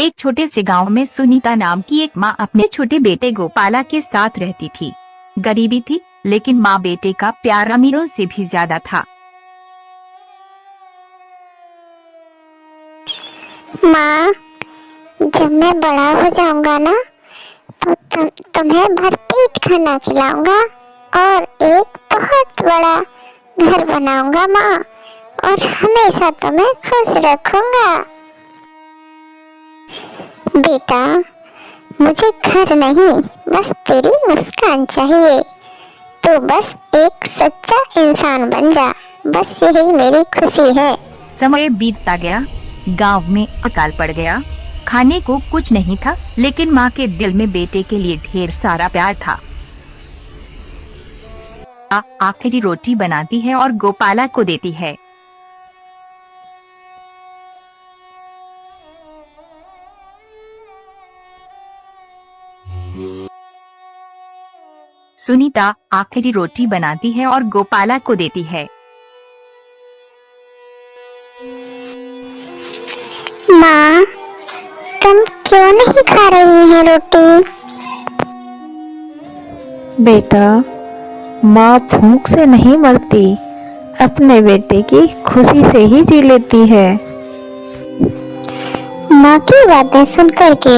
एक छोटे से गांव में सुनीता नाम की एक माँ अपने छोटे बेटे गोपाला के साथ रहती थी। गरीबी थी, लेकिन माँ बेटे का प्यार अमीरों से भी ज्यादा था। माँ, जब मैं बड़ा हो जाऊंगा ना तो तुम्हें भरपेट खाना खिलाऊंगा और एक बहुत बड़ा घर बनाऊंगा माँ, और हमेशा तुम्हें खुश रखूंगा। बेटा, मुझे घर नहीं, बस तेरी मुस्कान चाहिए। तो बस एक सच्चा इंसान बन जा, बस यही मेरी खुशी है। समय बीतता गया, गांव में अकाल पड़ गया। खाने को कुछ नहीं था, लेकिन माँ के दिल में बेटे के लिए ढेर सारा प्यार था। आखिरी रोटी बनाती है और गोपाला को देती है। सुनीता आखिरी रोटी बनाती है और गोपाला को देती है। माँ, तुम क्यों नहीं खा रही है रोटी? बेटा, माँ भूख से नहीं मरती, अपने बेटे की खुशी से ही जी लेती है। माँ की बातें सुनकर के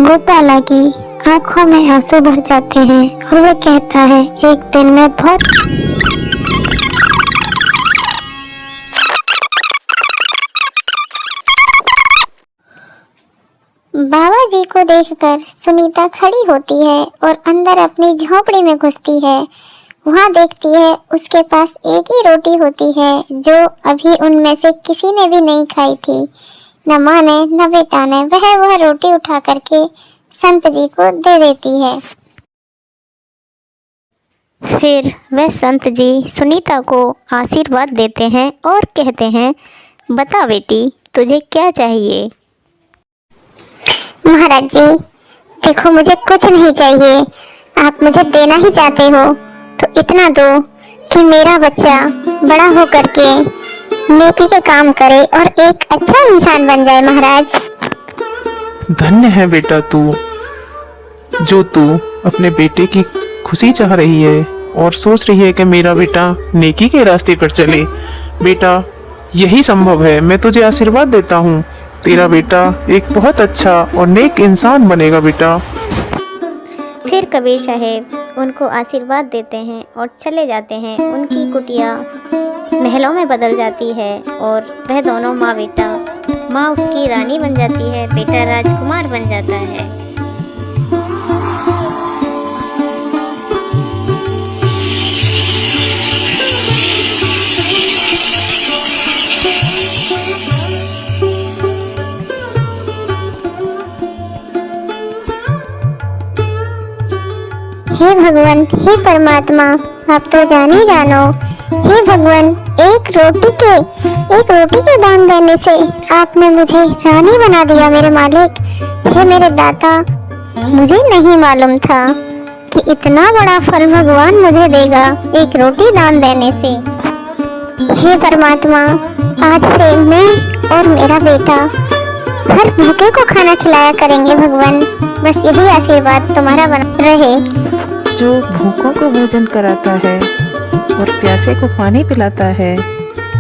गोपाला की आंखों में आंसू भर जाते हैं और वो कहता है, एक दिन मैं बहुत बाबा जी को देखकर सुनीता खड़ी होती है और अंदर अपनी झोपड़ी में घुसती है। वहाँ देखती है उसके पास एक ही रोटी होती है जो अभी उनमें से किसी ने भी नहीं खाई थी। न माँ ने न बेटा ने। वह रोटी उठा करके संत जी को दे देती है। फिर वह संत जी सुनीता को आशीर्वाद देते हैं और कहते हैं, बता बेटी, तुझे क्या चाहिए? महाराज जी, देखो, मुझे कुछ नहीं चाहिए। आप मुझे देना ही चाहते हो तो इतना दो कि मेरा बच्चा बड़ा हो करके नेकी के काम करे और एक अच्छा इंसान बन जाए। महाराज, धन्य है बेटा तू, जो तू अपने बेटे की खुशी चाह रही है और सोच रही है कि मेरा बेटा नेकी के रास्ते पर चले। बेटा, यही संभव है। मैं तुझे आशीर्वाद देता हूँ, तेरा बेटा एक बहुत अच्छा और नेक इंसान बनेगा बेटा। फिर कबीर साहब उनको आशीर्वाद देते हैं और चले जाते हैं। उनकी कुटिया महलों में बदल जाती है और वह दोनों माँ बेटा, माँ उसकी रानी बन जाती है, बेटा राजकुमार बन जाता है। हे भगवान, हे परमात्मा, आप तो जान ही जानो। हे भगवान, एक रोटी के दान देने से आपने मुझे रानी बना दिया मेरे मालिक। हे मेरे दाता, मुझे नहीं मालूम था कि इतना बड़ा फल भगवान मुझे देगा एक रोटी दान देने से। हे परमात्मा, आज से मैं और मेरा बेटा हर भूखे को खाना खिलाया करेंगे भगवान। बस यही आशीर्वाद तुम्हारा बना रहे। जो भूखों को भोजन कराता है और प्यासे को पानी पिलाता है,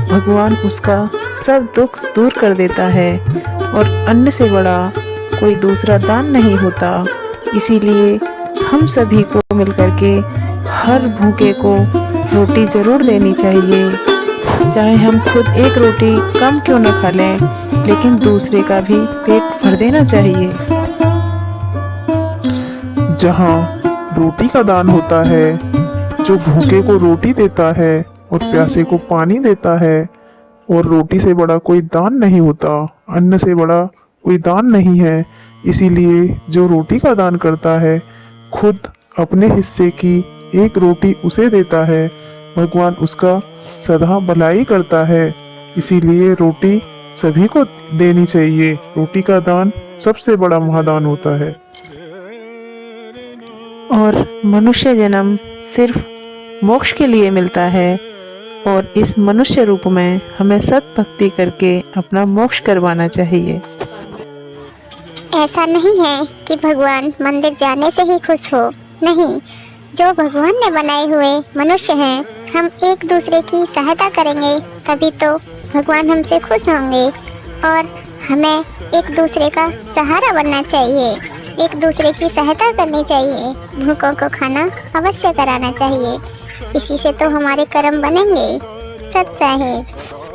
भगवान उसका सब दुख दूर कर देता है और अन्न से बड़ा कोई दूसरा दान नहीं होता। इसीलिए हम सभी को मिलकर के हर भूखे को रोटी जरूर देनी चाहिए। चाहे हम खुद एक रोटी कम क्यों न खा लें, लेकिन दूसरे का भी पेट भर देना चाहिए। जहाँ रोटी का दान होता है, जो भूखे को रोटी देता है और प्यासे को पानी देता है, और रोटी से बड़ा कोई दान नहीं होता, अन्न से बड़ा कोई दान नहीं है। इसीलिए जो रोटी का दान करता है, खुद अपने हिस्से की एक रोटी उसे देता है, भगवान उसका सदा भलाई करता है। इसीलिए रोटी सभी को देनी चाहिए। रोटी का दान सबसे बड़ा महादान होता है। और मनुष्य जन्म सिर्फ मोक्ष के लिए मिलता है और इस मनुष्य रूप में हमें सत भक्ति करके अपना मोक्ष करवाना चाहिए। ऐसा नहीं है कि भगवान मंदिर जाने से ही खुश हो। नहीं, जो भगवान ने बनाए हुए मनुष्य हैं, हम एक दूसरे की सहायता करेंगे तभी तो भगवान हमसे खुश होंगे। और हमें एक दूसरे का सहारा बनना चाहिए, एक दूसरे की सहायता करनी चाहिए, भूखों को खाना अवश्य कराना चाहिए। इसी से तो हमारे कर्म बनेंगे। सत साहिब।